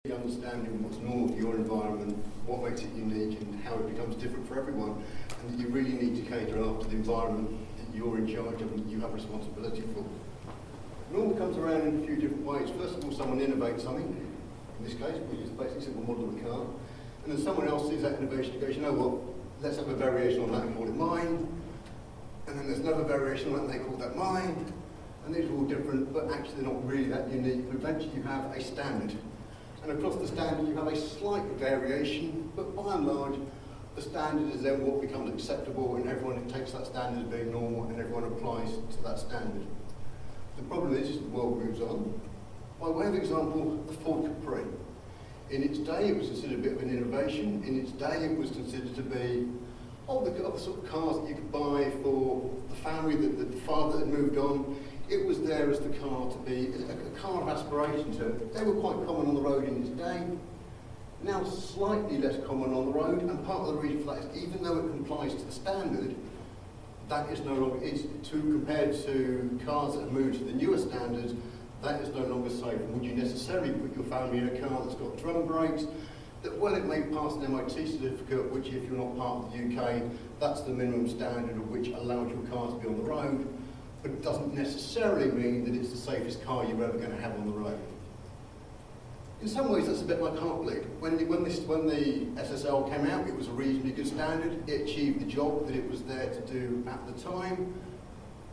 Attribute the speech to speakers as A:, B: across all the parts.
A: Understanding what's normal for your environment, what makes it unique and how it becomes different for everyone, and that you really need to cater after the environment that you're in charge of and that you have responsibility for. Normal comes around in a few different ways. First of all, someone innovates something. In this case, we use a basic simple model of a car. And then someone else sees that innovation and goes, you know what, let's have a variation on that and call it mine. And then there's another variation on that and they call that mine. And these are all different, but actually they're not really that unique. But eventually you have a standard. And across the standard you have a slight variation, but by and large the standard is then what becomes acceptable, and everyone takes that standard as being normal and everyone applies to that standard. The problem is the world moves on. By way of example, the Ford Capri. In its day it was considered a bit of an innovation. In its day it was considered to be the sort of cars that you could buy for the family that the father had moved on. It was there as the car to be a car of aspiration. So they were quite common on the road in its day. Now slightly less common on the road, and part of the reason for that is even though it complies to the standard, that is no longer, compared to cars that have moved to the newer standards, that is no longer safe. Would you necessarily put your family in a car that's got drum brakes? That, well, it may pass an MOT certificate, which if you're not part of the UK, that's the minimum standard of which allows your car to be on the road. But it doesn't necessarily mean that it's the safest car you're ever going to have on the road. In some ways, that's a bit like heartbleed. When the SSL came out, it was a reasonably good standard. It achieved the job that it was there to do at the time.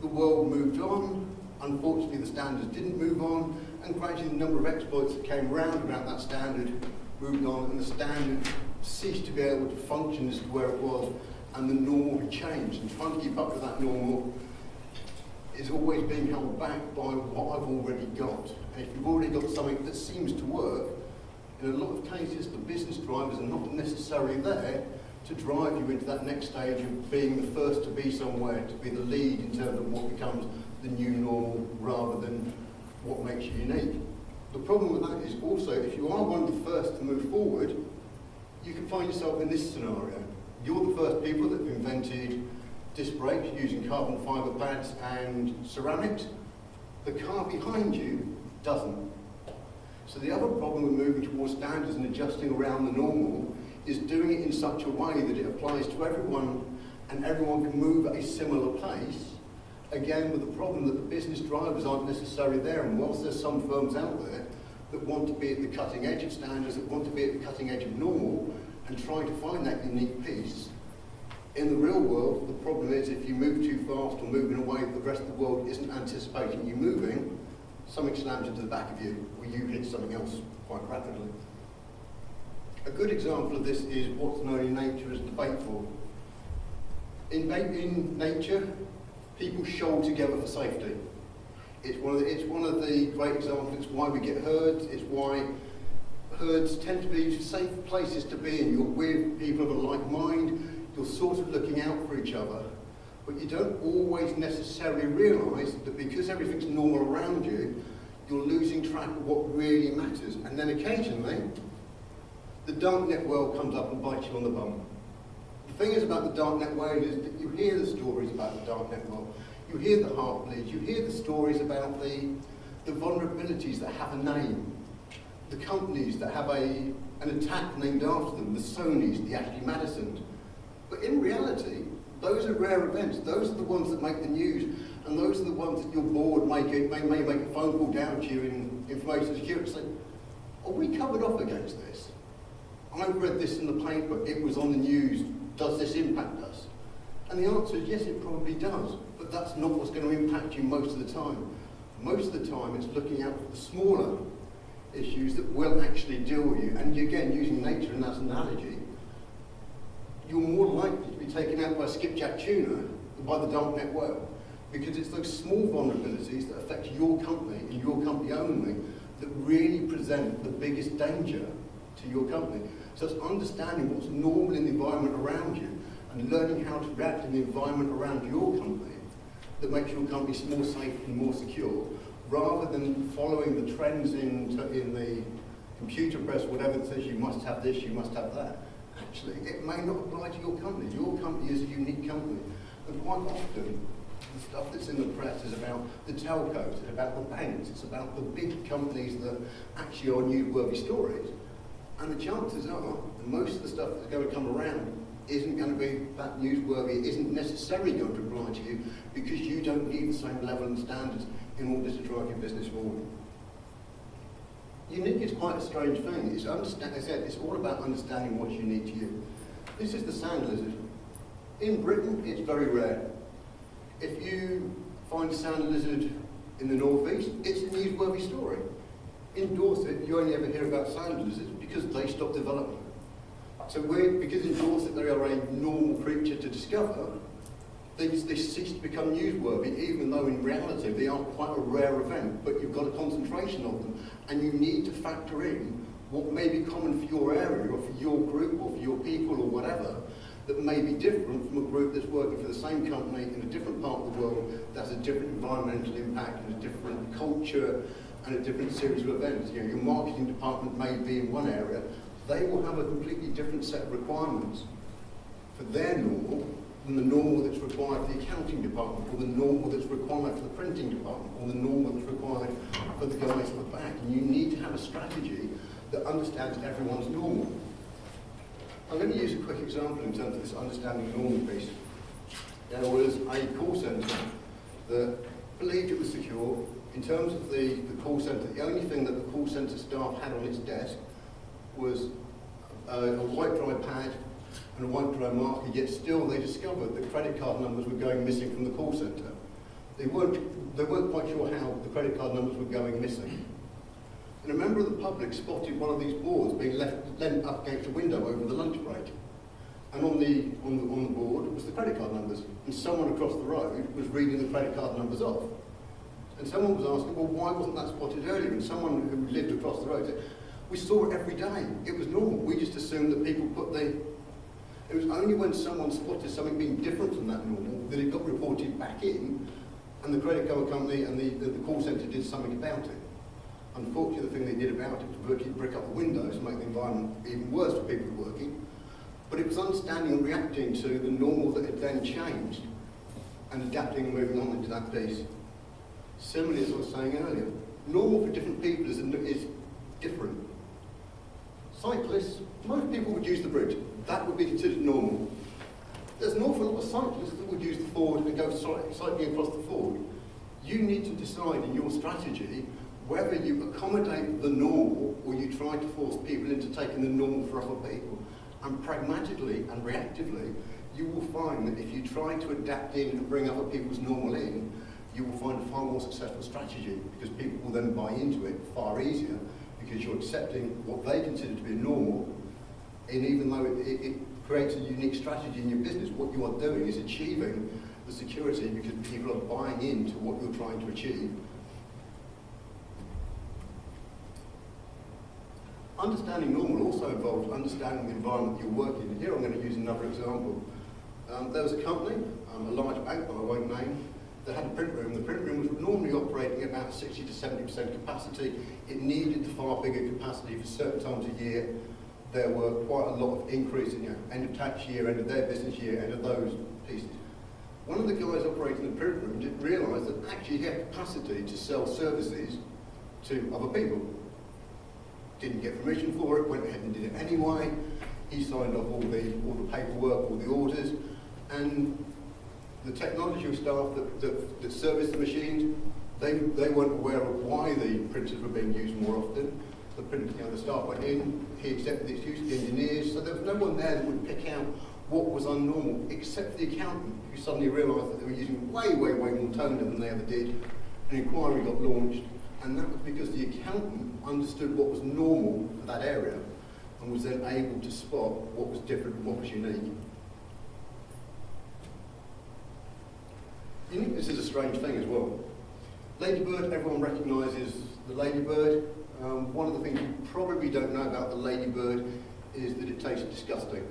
A: The world moved on. Unfortunately, the standards didn't move on, and gradually the number of exploits that came around about that standard moved on, and the standard ceased to be able to function as to where it was, and the normal had changed. And trying to keep up with that normal is always being held back by what I've already got. And if you've already got something that seems to work, in a lot of cases the business drivers are not necessarily there to drive you into that next stage of being the first to be somewhere, to be the lead in terms of what becomes the new normal rather than what makes you unique. The problem with that is also, if you are one of the first to move forward, you can find yourself in this scenario. You're the first people that have invented disc brakes using carbon fibre pads and ceramics. The car behind you doesn't. So the other problem with moving towards standards and adjusting around the normal is doing it in such a way that it applies to everyone and everyone can move at a similar pace. Again, with the problem that the business drivers aren't necessarily there, and whilst there's some firms out there that want to be at the cutting edge of standards, that want to be at the cutting edge of normal and trying to find that unique piece, in the real world, the problem is if you move too fast or move in a way that the rest of the world isn't anticipating you moving, something slams into the back of you or you hit something else quite rapidly. A good example of this is what's known in nature as debatable. In nature, people shoal together for safety. It's one of the great examples. It's why we get herds. It's why herds tend to be safe places to be in. You're with people of a like mind. You're sort of looking out for each other, but you don't always necessarily realise that because everything's normal around you, you're losing track of what really matters. And then occasionally, the darknet world comes up and bites you on the bum. The thing is about the darknet world is that you hear the stories about the darknet world, you hear the heartbleeds, you hear the stories about the vulnerabilities that have a name, the companies that have an attack named after them, the Sonys, the Ashley Madisons. But in reality, those are rare events. Those are the ones that make the news, and those are the ones that your board may make a phone call down to you in information security and say, are we covered off against this? I've read this in the paper, it was on the news, does this impact us? And the answer is yes, it probably does, but that's not what's going to impact you most of the time. Most of the time it's looking out for the smaller issues that will actually deal with you. And again, using nature and as an analogy, you're more likely to be taken out by a skipjack tuna than by the darknet whale, because it's those small vulnerabilities that affect your company and your company only that really present the biggest danger to your company. So it's understanding what's normal in the environment around you and learning how to react in the environment around your company that makes your company more safe and more secure, rather than following the trends in the computer press, whatever that says you must have this, you must have that. Actually, it may not apply to your company. Your company is a unique company. And quite often, the stuff that's in the press is about the telcos, it's about the banks, it's about the big companies that actually are newsworthy stories. And the chances are, most of the stuff that's going to come around isn't going to be that newsworthy, it isn't necessarily going to apply to you because you don't need the same level and standards in order to drive your business forward. Unique is quite a strange thing. As I said, it's all about understanding what's unique to you. This is the sand lizard. In Britain, it's very rare. If you find a sand lizard in the northeast, it's a newsworthy story. In Dorset, you only ever hear about sand lizards because they stopped developing. So because in Dorset they are a normal creature to discover, they cease to become newsworthy, even though in reality they are quite a rare event, but you've got a concentration of them, and you need to factor in what may be common for your area, or for your group, or for your people, or whatever, that may be different from a group that's working for the same company in a different part of the world, that has a different environmental impact, and a different culture, and a different series of events. You know, your marketing department may be in one area, they will have a completely different set of requirements for their normal than the normal that's required for the accounting department, or the normal that's required for the printing department, or the normal that's required for the guys at the back. And you need to have a strategy that understands everyone's normal. I'm going to use a quick example in terms of this understanding normal piece. There was a call centre that believed it was secure. In terms of the call centre, the only thing that the call centre staff had on its desk was a white dry pad and a white dry marker, yet still they discovered that credit card numbers were going missing from the call centre. They weren't quite sure how the credit card numbers were going missing. And a member of the public spotted one of these boards being lent up against a window over the lunch break. And on the board was the credit card numbers. And someone across the road was reading the credit card numbers off. And someone was asking, well, why wasn't that spotted earlier? And someone who lived across the road said, we saw it every day. It was normal. We just assumed that people put the... It was only when someone spotted something being different from that normal that it got reported back in, and the credit card company and the call centre did something about it. Unfortunately, the thing they did about it was virtually brick up the windows and make the environment even worse for people working. But it was understanding and reacting to the normal that had then changed and adapting and moving on into that piece. Similarly, as I was saying earlier, normal for different people is different. Cyclists, most people would use the bridge. That would be considered normal. There's an awful lot of cyclists that would use the ford and go cycling across the ford. You need to decide in your strategy whether you accommodate the normal or you try to force people into taking the normal for other people. And pragmatically and reactively, you will find that if you try to adapt in and bring other people's normal in, you will find a far more successful strategy, because people will then buy into it far easier, because you're accepting what they consider to be normal, and even though it creates a unique strategy in your business, what you are doing is achieving the security because people are buying into what you're trying to achieve. Understanding normal also involves understanding the environment you're working in. Here I'm going to use another example. There was a company, a large bank that I won't name, that had a print room. The print room was normally operating at about 60 to 70% capacity. It needed the far bigger capacity for certain times a year. There were quite a lot of increase in end of tax year, end of their business year, end of those pieces. One of the guys operating the print room didn't realise that actually he had capacity to sell services to other people. Didn't get permission for it, went ahead and did it anyway. He signed off all the paperwork, all the orders, and the technology staff that serviced the machines, they weren't aware of why the printers were being used more often. The staff went in, he accepted the excuse of the engineers, so there was no one there that would pick out what was unnormal, except for the accountant, who suddenly realised that they were using way, way, way more toner than they ever did. An inquiry got launched, and that was because the accountant understood what was normal for that area, and was then able to spot what was different and what was unique. Uniqueness is a strange thing as well. Ladybird, everyone recognises the ladybird. One of the things you probably don't know about the ladybird is that it tastes disgusting.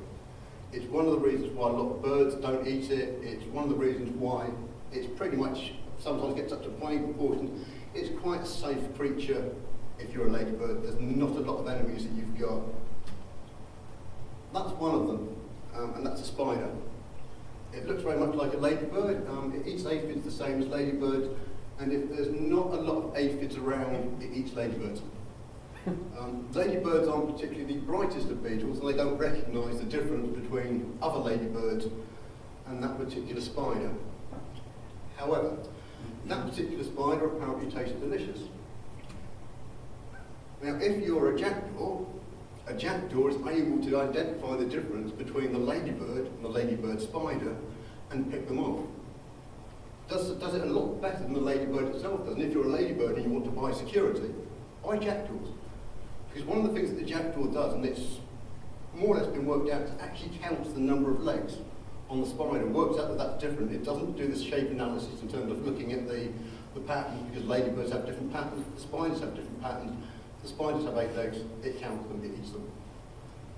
A: It's one of the reasons why a lot of birds don't eat it. It's one of the reasons why it's pretty much sometimes gets up to plain proportions. It's quite a safe creature if you're a ladybird. There's not a lot of enemies that you've got. That's one of them, and that's a spider. It looks very much like a ladybird. It eats aphids the same as ladybirds, and if there's not a lot of aphids around, it eats ladybirds. Ladybirds aren't particularly the brightest of beetles, and they don't recognise the difference between other ladybirds and that particular spider. However, that particular spider apparently tastes delicious. Now, if you're a jackdaw is able to identify the difference between the ladybird and the ladybird spider and pick them off. Does it a lot better than the ladybird itself does. And if you're a ladybird and you want to buy security, buy jackdaws. Because one of the things that the jackdaw does, and it's more or less been worked out, it actually counts the number of legs on the spider, works out that that's different. It doesn't do this shape analysis in terms of looking at the patterns, because ladybirds have different patterns, the spiders have different patterns. The spiders have 8 legs, it counts them, it eats them.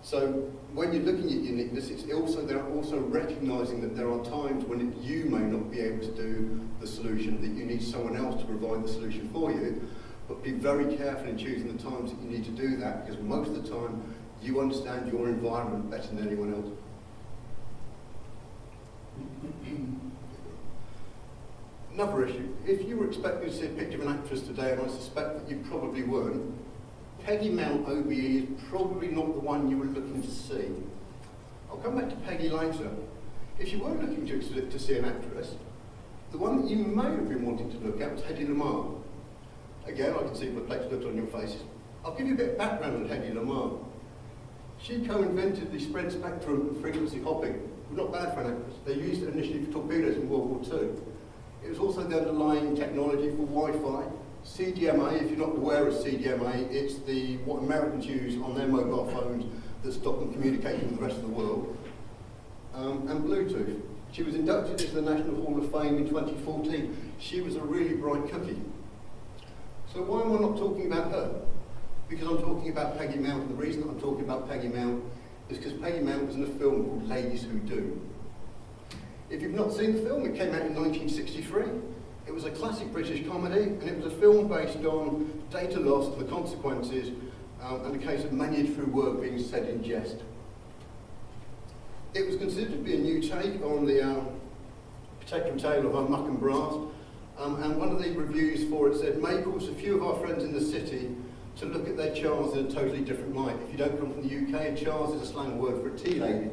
A: So when you're looking at uniqueness, they're also recognising that there are times when you may not be able to do the solution, that you need someone else to provide the solution for you, but be very careful in choosing the times that you need to do that, because most of the time you understand your environment better than anyone else. Another issue, if you were expecting to see a picture of an actress today, and I suspect that you probably weren't, Peggy Mount OBE is probably not the one you were looking to see. I'll come back to Peggy later. If you were looking to see an actress, the one that you may have been wanting to look at was Hedy Lamarr. Again, I can see perplexed looks on your faces. I'll give you a bit of background on Hedy Lamarr. She co-invented the spread spectrum frequency hopping. Not bad for an actress. They used it initially for torpedoes in World War II. It was also the underlying technology for Wi-Fi. CDMA, if you're not aware of CDMA, it's what Americans use on their mobile phones that stop them communicating with the rest of the world. And Bluetooth. She was inducted into the National Hall of Fame in 2014. She was a really bright cookie. So why am I not talking about her? Because I'm talking about Peggy Mount, and the reason that I'm talking about Peggy Mount is because Peggy Mount was in a film called Ladies Who Do. If you've not seen the film, it came out in 1963. It was a classic British comedy, and it was a film based on data loss and the consequences, and a case of managed through work being said in jest. It was considered to be a new take on the particular tale of Muck and Brass, and one of the reviews for it said, may cause a few of our friends in the city to look at their chars in a totally different light. If you don't come from the UK, a chars is a slang word for a tea lady.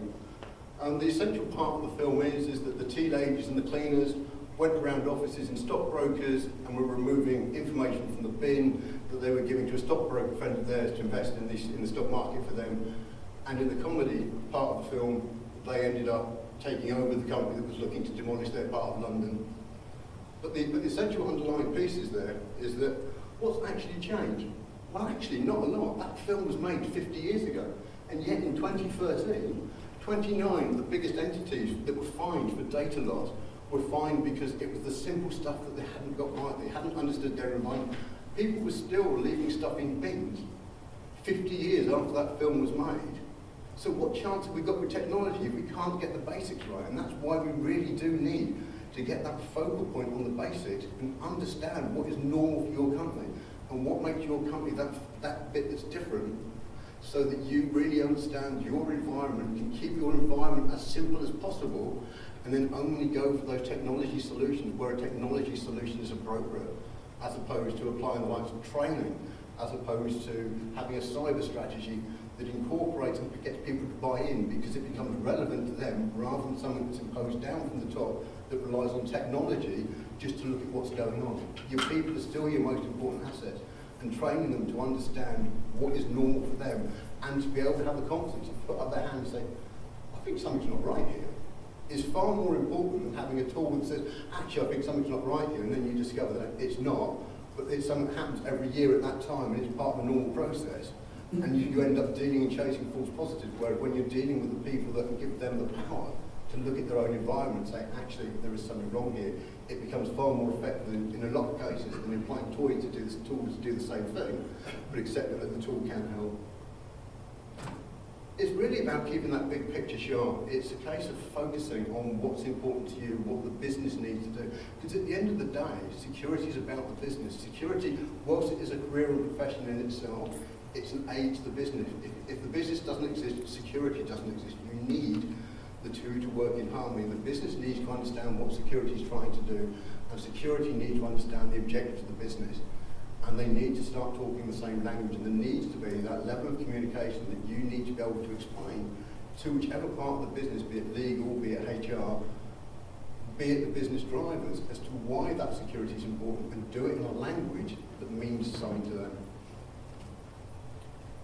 A: The essential part of the film is that the tea ladies and the cleaners went around offices and stockbrokers and were removing information from the bin that they were giving to a stockbroker friend of theirs to invest in the stock market for them. And in the comedy part of the film, they ended up taking over the company that was looking to demolish their part of London. But the essential underlying piece is that what's actually changed? Well, actually, not a lot. That film was made 50 years ago. And yet in 2013, 29 of the biggest entities that were fined for data loss were fined because it was the simple stuff that they hadn't got right. They hadn't understood their environment. People were still leaving stuff in bins 50 years after that film was made. So what chance have we got with technology if we can't get the basics right? And that's why we really do need to get that focal point on the basics and understand what is normal for your company and what makes your company that bit that's different, so that you really understand your environment, can keep your environment as simple as possible, and then only go for those technology solutions where a technology solution is appropriate, as opposed to applying the likes of training, as opposed to having a cyber strategy that incorporates and gets people to buy in because it becomes relevant to them, rather than something that's imposed down from the top that relies on technology just to look at what's going on. Your people are still your most important assets, and training them to understand what is normal for them and to be able to have the confidence to put up their hand and say, I think something's not right here, is far more important than having a tool that says, actually I think something's not right here, and then you discover that it's not, but it's something that happens every year at that time and it's part of a normal process. And you end up dealing and chasing false positives, whereas when you're dealing with the people that can give them the power to look at their own environment and say, actually, there is something wrong here, it becomes far more effective in a lot of cases than employing tools to do the same thing, but accepting that the tool can help. It's really about keeping that big picture sharp. It's a case of focusing on what's important to you, what the business needs to do. Because at the end of the day, security is about the business. Security, whilst it is a career and profession in itself, it's an aid to the business. If the business doesn't exist, security doesn't exist. You need the two to work in harmony. The business needs to understand what security is trying to do, and security needs to understand the objectives of the business. and they need to start talking the same language, and there needs to be that level of communication that you need to be able to explain to whichever part of the business, be it legal, be it HR, be it the business drivers, as to why that security is important, and do it in a language that means something to them.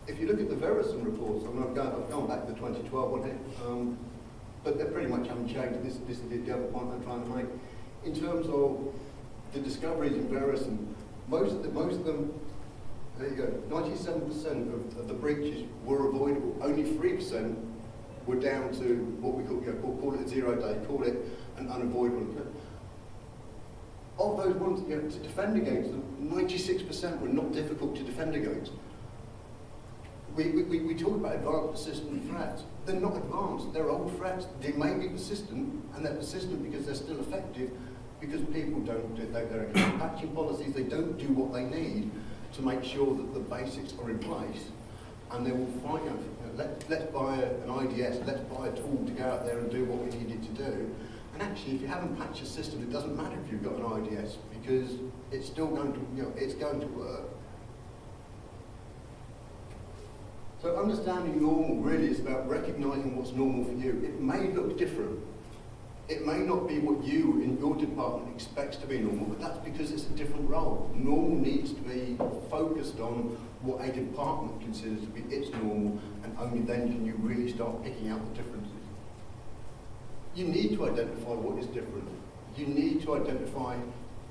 A: If you look at the Verizon reports, I've gone back to the 2012 one here, but they're pretty much unchanged. This is the other point I'm trying to make. In terms of the discoveries in Verizon, most of them, there you go, 97% of the breaches were avoidable. Only 3% were down to what we call it a 0 day, call it an unavoidable event. Of those ones, to defend against them, 96% were not difficult to defend against. We talk about advanced persistent threats. They're not advanced, they're old threats. They may be persistent, and they're persistent because they're still effective, because people don't do their account patching policies, they don't do what they need to make sure that the basics are in place, and they will find out, let's buy an IDS, let's buy a tool to go out there and do what we need it to do. And actually, if you haven't patched a system, it doesn't matter if you've got an IDS, because it's still going to, it's going to work. So understanding normal really is about recognising what's normal for you. It may look different. It may not be what you in your department expects to be normal, but that's because it's a different role. Normal needs to be focused on what a department considers to be its normal, and only then can you really start picking out the differences. You need to identify what is different. You need to identify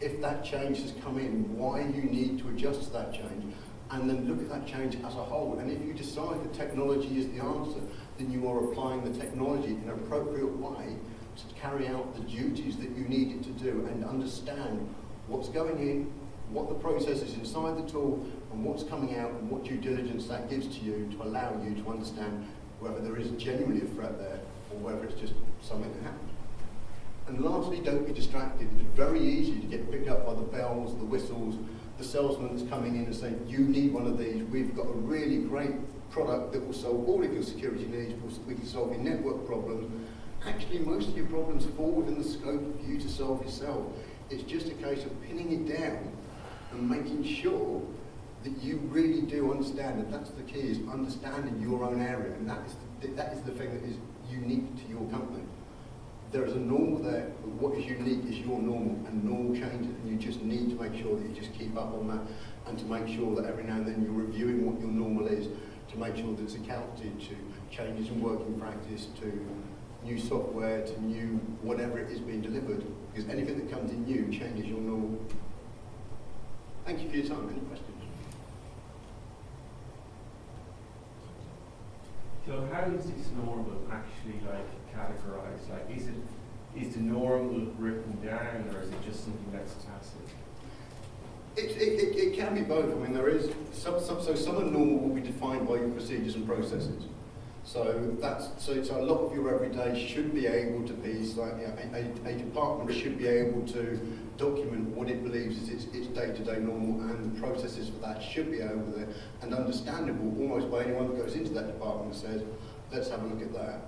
A: if that change has come in, why you need to adjust to that change, and then look at that change as a whole. And if you decide that technology is the answer, then you are applying the technology in an appropriate way to carry out the duties that you need it to do, and understand what's going in, what the process is inside the tool, and what's coming out, and what due diligence that gives to you to allow you to understand whether there is genuinely a threat there, or whether it's just something that happened. And lastly, don't be distracted. It's very easy to get picked up by the bells, the whistles, the salesman that's coming in and saying, you need one of these, we've got a really great product that will solve all of your security needs, we can solve your network problems. Actually, most of your problems fall within the scope of you to solve yourself. It's just a case of pinning it down and making sure that you really do understand, and that's the key, is understanding your own area, and that is the thing that is unique to your company. There is a normal there, but what is unique is your normal, and normal changes, and you just need to make sure that you just keep up on that, and to make sure that every now and then you're reviewing what your normal is, to make sure that it's accounted to changes in working practice, to new software, to new whatever it is being delivered, because anything that comes in new changes your normal. Thank you for your time. Any questions?
B: So how is this normal actually categorized? Is the normal written down, or is it just something that's tacit?
A: It can be both. I mean, there is some of normal will be defined by your procedures and processes. So a lot of your everyday should be able to be a department should be able to document what it believes is its day-to-day normal, and the processes for that should be over there and understandable almost by anyone that goes into that department and says, let's have a look at that.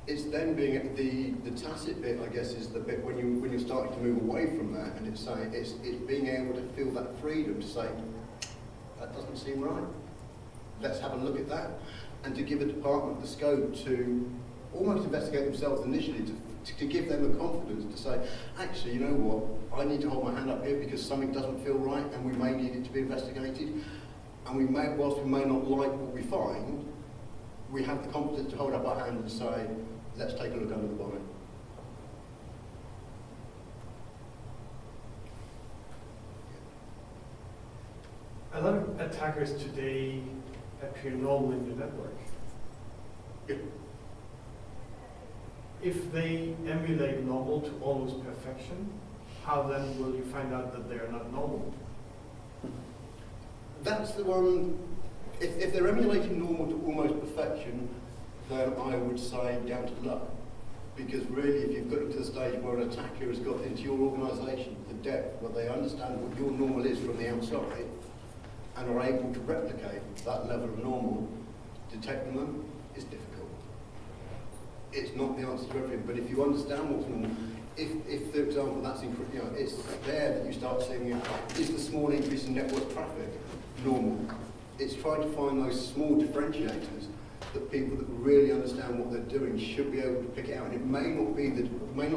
A: It's then being the tacit bit, I guess, is the bit when you're starting to move away from that, and it's being able to feel that freedom to say, that doesn't seem right. Let's have a look at that. And to give a department the scope to almost investigate themselves initially, to give them the confidence to say, actually, you know what, I need to hold my hand up here because something doesn't feel right, and we may need it to be investigated. And we may, whilst we may not like what we find, we have the confidence to hold up our hand and say, let's take a look under the bonnet.
C: A lot of attackers today appear normal in the network.
A: Yeah.
C: If they emulate normal to almost perfection, how then will you find out that they are not normal?
A: That's the one. If they're emulating normal to almost perfection, then I would say down to luck. Because really, if you've got to the stage where an attacker has got into your organisation, the depth, where they understand what your normal is from the outside, and are able to replicate that level of normal, detecting them is difficult. It's not the answer to everything, but if you understand what's normal, if for example, it's there that you start seeing is the small increase in network traffic normal? It's trying to find those small differentiators that people that really understand what they're doing should be able to pick it out. And it may not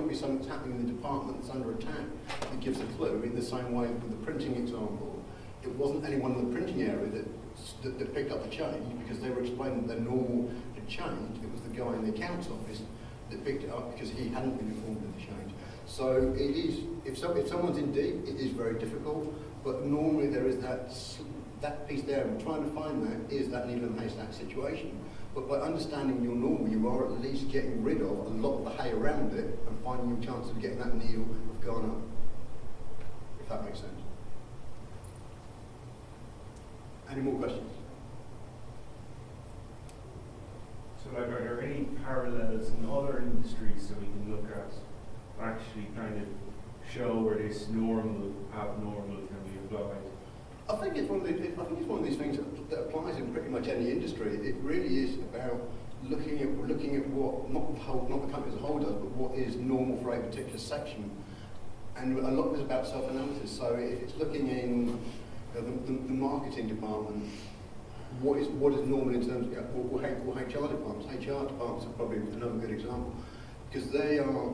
A: be something that's happening in the department that's under attack that gives a clue. In the same way with the printing example, it wasn't anyone in the printing area that picked up the change because they were explaining that their normal had changed. It was the guy in the accounts office that picked it up because he hadn't been informed of the change. So it is, if someone's in deep, it is very difficult, but normally there is that piece there, and trying to find that is that needle in the haystack situation. But by understanding your normal, you are at least getting rid of a lot of the hay around it and finding your chances of getting that needle have gone up, if that makes sense. Any more questions?
B: So like, are there any parallels in other industries that we can look at actually kind of show where this normal, abnormal can be applied?
A: I think it's one of these things that applies in pretty much any industry. It really is about looking at what not the company as a whole does, but what is normal for a particular section. And a lot of it is about self-analysis. So if it's looking in the marketing department, what is normal in terms of or HR departments? HR departments are probably another good example because they are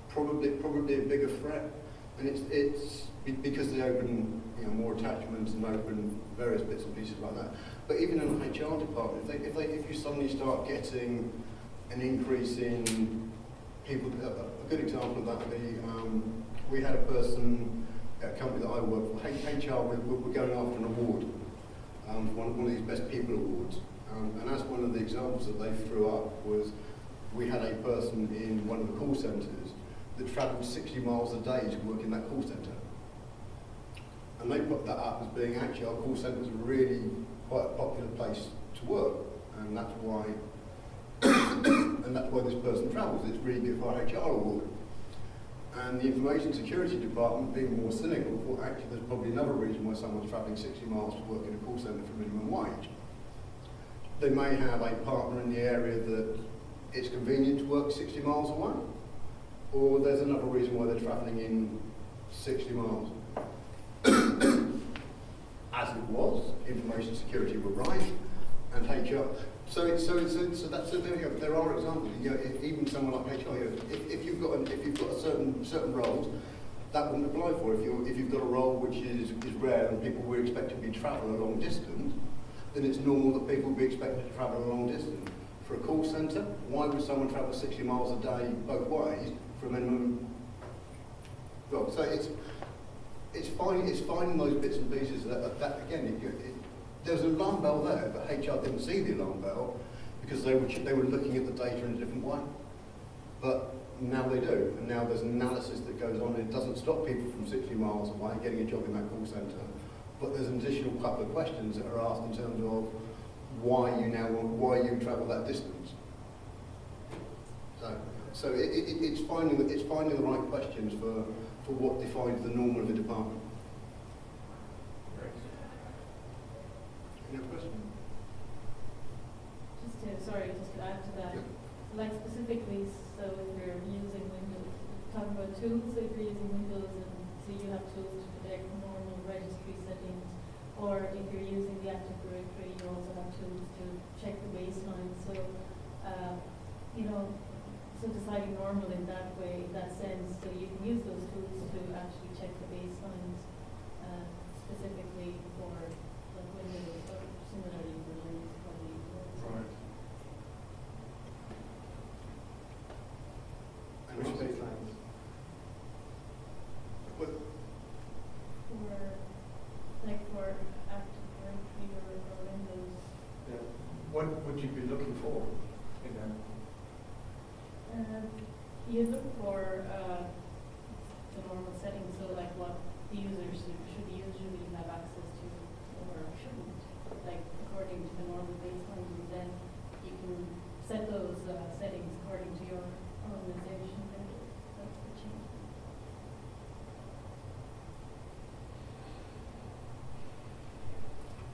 A: probably a bigger threat, and it's because they open more attachments and open various bits and pieces like that. But even in the HR department, if you suddenly start getting an increase in people, a good example of that would be we had a person at a company that I work for. HR were going after an award, one of these Best People Awards, and as one of the examples that they threw up was we had a person in one of the call centres that travelled 60 miles a day to work in that call centre. And they put that up as being actually our call centre is really quite a popular place to work, and that's why this person travels. It's really good for our HR award. And the information security department, being more cynical, thought actually there's probably another reason why someone's travelling 60 miles to work in a call centre for minimum wage. They may have a partner in the area that it's convenient to work 60 miles away, or there's another reason why they're travelling in 60 miles. As it was, information security were right, and HR. So that's there we go. There are examples. Even someone like HR. If you've got a certain roles, that wouldn't apply for. If you've got a role which is rare and people were expected to be travel a long distance, then it's normal that people would be expected to travel a long distance. For a call centre, why would someone travel 60 miles a day both ways for a minimum? Well, so it's finding those bits and pieces that again, there's an alarm bell there, but HR didn't see the alarm bell because they were looking at the data in a different way. But now they do, and now there's analysis that goes on, and it doesn't stop people from 60 miles away getting a job in that call centre. But there's an additional couple of questions that are asked in terms of why you travel that distance. So it's finding the right questions for what defines the normal of the department.
B: Right.
A: Any other question?
D: Just to add to that,
A: Yeah.
D: like specifically, so if you're using Windows, talking about tools, so if you're using Windows and so you have tools to protect normal registry settings, or if you're using the Active Directory, you also have tools to check the baseline. So, so deciding normal in that way, in that sense, so you can use those tools to actually check the baselines specifically for like Windows or similarly for Linux probably.
B: Right.
A: And which baselines? What?
D: For Active Directory or Windows.
C: Yeah. What would you be looking for in them?
D: You look for the normal settings, so like what the users should usually have access to or shouldn't, like according to the normal baseline, and then you can set those settings according to your organization. That's the change.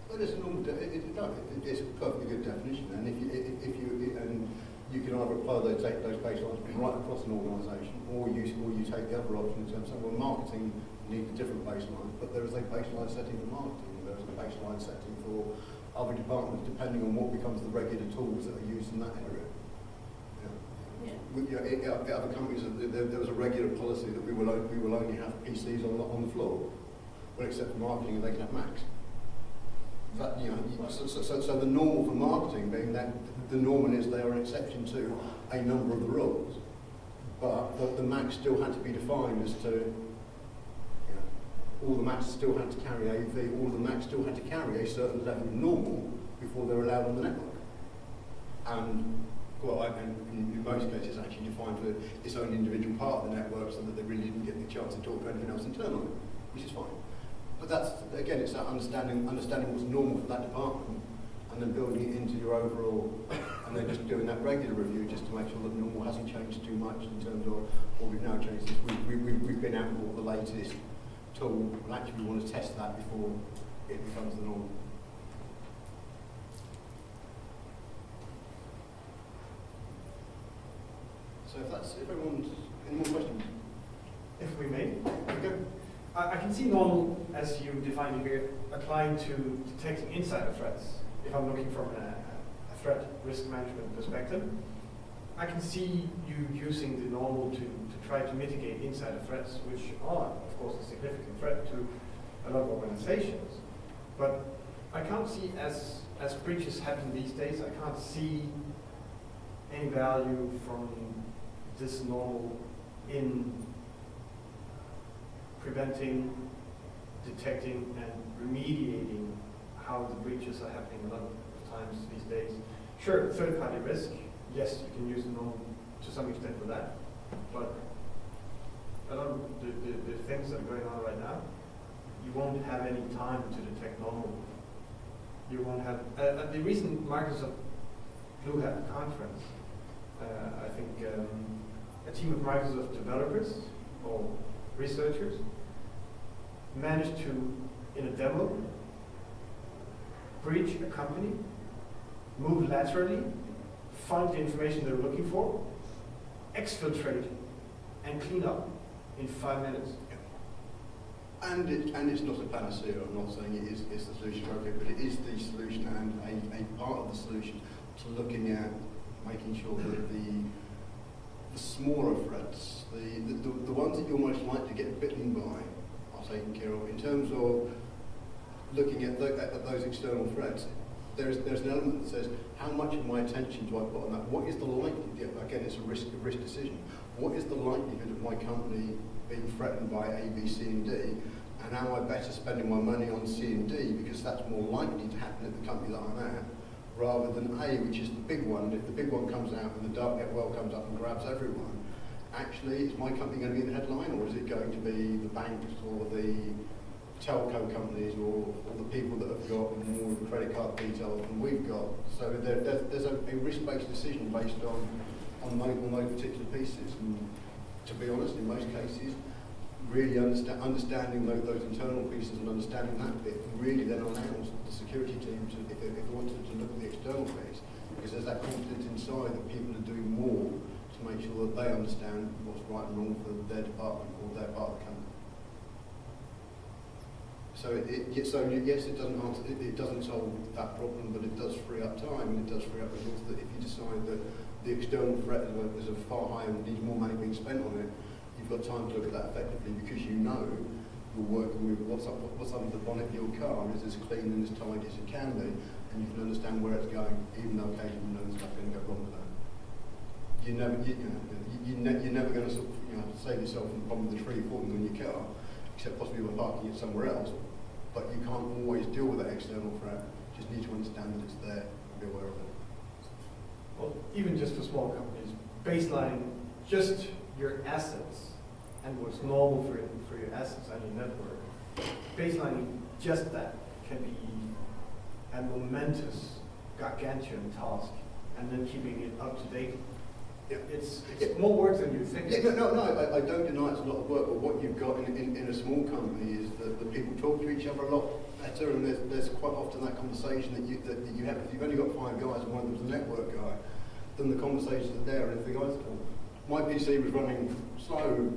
A: Well, it's a normal. It's a perfectly good definition, and if you can either apply those baselines right across an organisation, or you take the other option in terms of, well, marketing needs a different baseline, but there is a baseline setting for marketing, and there is a baseline setting for other departments, depending on what becomes the regular tools that are used in that area. Other companies, there was a regular policy that we will only have PCs on the floor, well, except for marketing, they can have Macs. That, so the normal for marketing being that the normal is they are an exception to a number of the rules, but the Macs still had to be defined as to, all the Macs still had to carry AV, all the Macs still had to carry a certain level of normal before they're allowed on the network. And in most cases actually defined for its own individual part of the network, so that they really didn't get the chance to talk to anything else internally, which is fine. But that's, again, it's that understanding what's normal for that department, and then building it into your overall, and then just doing that regular review just to make sure that normal hasn't changed too much in terms of what we've now changed. We've been out with the latest tool, and actually we want to test that before it becomes the norm. So if everyone's, any more questions?
C: If we may. Okay. I can see normal, as you defined it here, applying to detecting insider threats. If I'm looking from a threat risk management perspective, I can see you using the normal to try to mitigate insider threats, which are, of course, a significant threat to a lot of organizations. But I can't see, as breaches happen these days, I can't see any value from this normal in preventing, detecting, and remediating how the breaches are happening a lot of times these days. Sure, third-party risk, yes, you can use the normal to some extent for that, but a lot of the things that are going on right now, you won't have any time to detect normal. You won't have, at the recent Microsoft Blue Hat conference, I think a team of Microsoft developers or researchers managed to, in a demo, breach a company, move laterally, find the information they were looking for, exfiltrate, and clean up in 5 minutes.
A: And it's not a panacea. I'm not saying it's the solution for everything, but it is the solution and a part of the solution to looking at making sure that the smaller threats, the ones that you're most likely to get bitten by, are taken care of. In terms of looking at those external threats, there's an element that says, how much of my attention do I put on that? What is the likelihood? Again, it's a risk decision. What is the likelihood of my company being threatened by A, B, C, and D? And am I better spending my money on C and D because that's more likely to happen at the company that I'm at, rather than A, which is the big one. If the big one comes out and the dark net well comes up and grabs everyone, actually, is my company going to be in the headline, or is it going to be the banks or the telco companies or the people that have got more credit card details than we've got? So there's a risk-based decision based on those particular pieces. And to be honest, in most cases, really understanding those internal pieces and understanding that bit really then allows the security team to, if they wanted to look at the external piece, because there's that confidence inside that people are doing more to make sure that they understand what's right and wrong for their department or their part of the company. So yes, it doesn't solve that problem, but it does free up time, and it does free up resources. That if you decide that the external threat is a far higher and needs more money being spent on it, you've got time to look at that effectively, because you know you're working with what's under the bonnet of your car is as clean and as tidy as it can be, and you can understand where it's going, even though occasionally you know there's stuff going to go wrong with that. You're never going to save yourself from the bottom of the tree falling on your car, except possibly by parking it somewhere else. But you can't always deal with that external threat. You just need to understand that it's there and be aware of it.
C: Well, even just for small companies, baselining just your assets and what's normal for your assets on your network, baselining just that can be a momentous, gargantuan task, and then keeping it up to date.
A: Yeah.
C: It's more work than you think.
A: Yeah, no, I don't deny it's a lot of work, but what you've got in a small company is that the people talk to each other a lot better, and there's quite often that conversation that you have. If you've only got 5 guys and one of them's a network guy, then the conversations are there, and if the guys talk, my PC was running slow,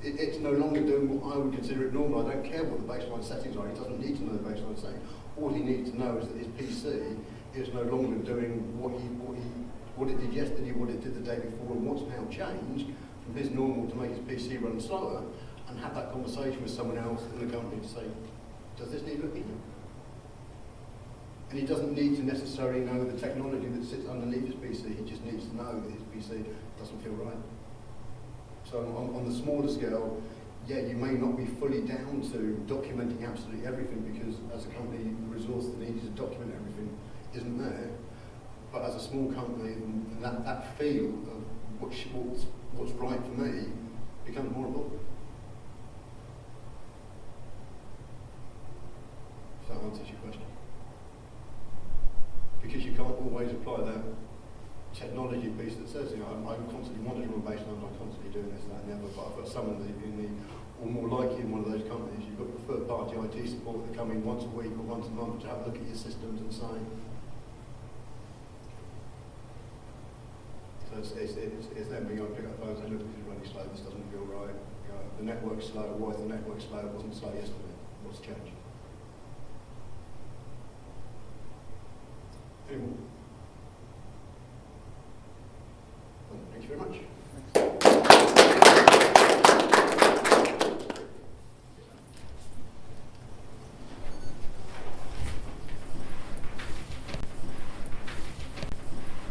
A: it's no longer doing what I would consider it normal. I don't care what the baseline settings are. He doesn't need to know the baseline settings. All he needs to know is that his PC is no longer doing what it did yesterday, what it did the day before, and what's now changed from his normal to make his PC run slower, and have that conversation with someone else in the company to say, does this need looking at? And he doesn't need to necessarily know the technology that sits underneath his PC. He just needs to know that his PC doesn't feel right. So on the smaller scale, yeah, you may not be fully down to documenting absolutely everything, because as a company, the resource that needs to document everything isn't there. But as a small company, that feel of what's right for me becomes more important. If that answers your question. Because you can't always apply that technology piece that says, you know, I'm constantly monitoring my baseline, I'm constantly doing this, that, and the other. But I've got someone or more likely in one of those companies, you've got third-party IT support that come in once a week or once a month to have a look at your systems and say. So it's them being able to pick up phones and look, this is running slow, this doesn't feel right. You know, the network's slow, why is the network slow? It wasn't slow yesterday. What's changed? Any more?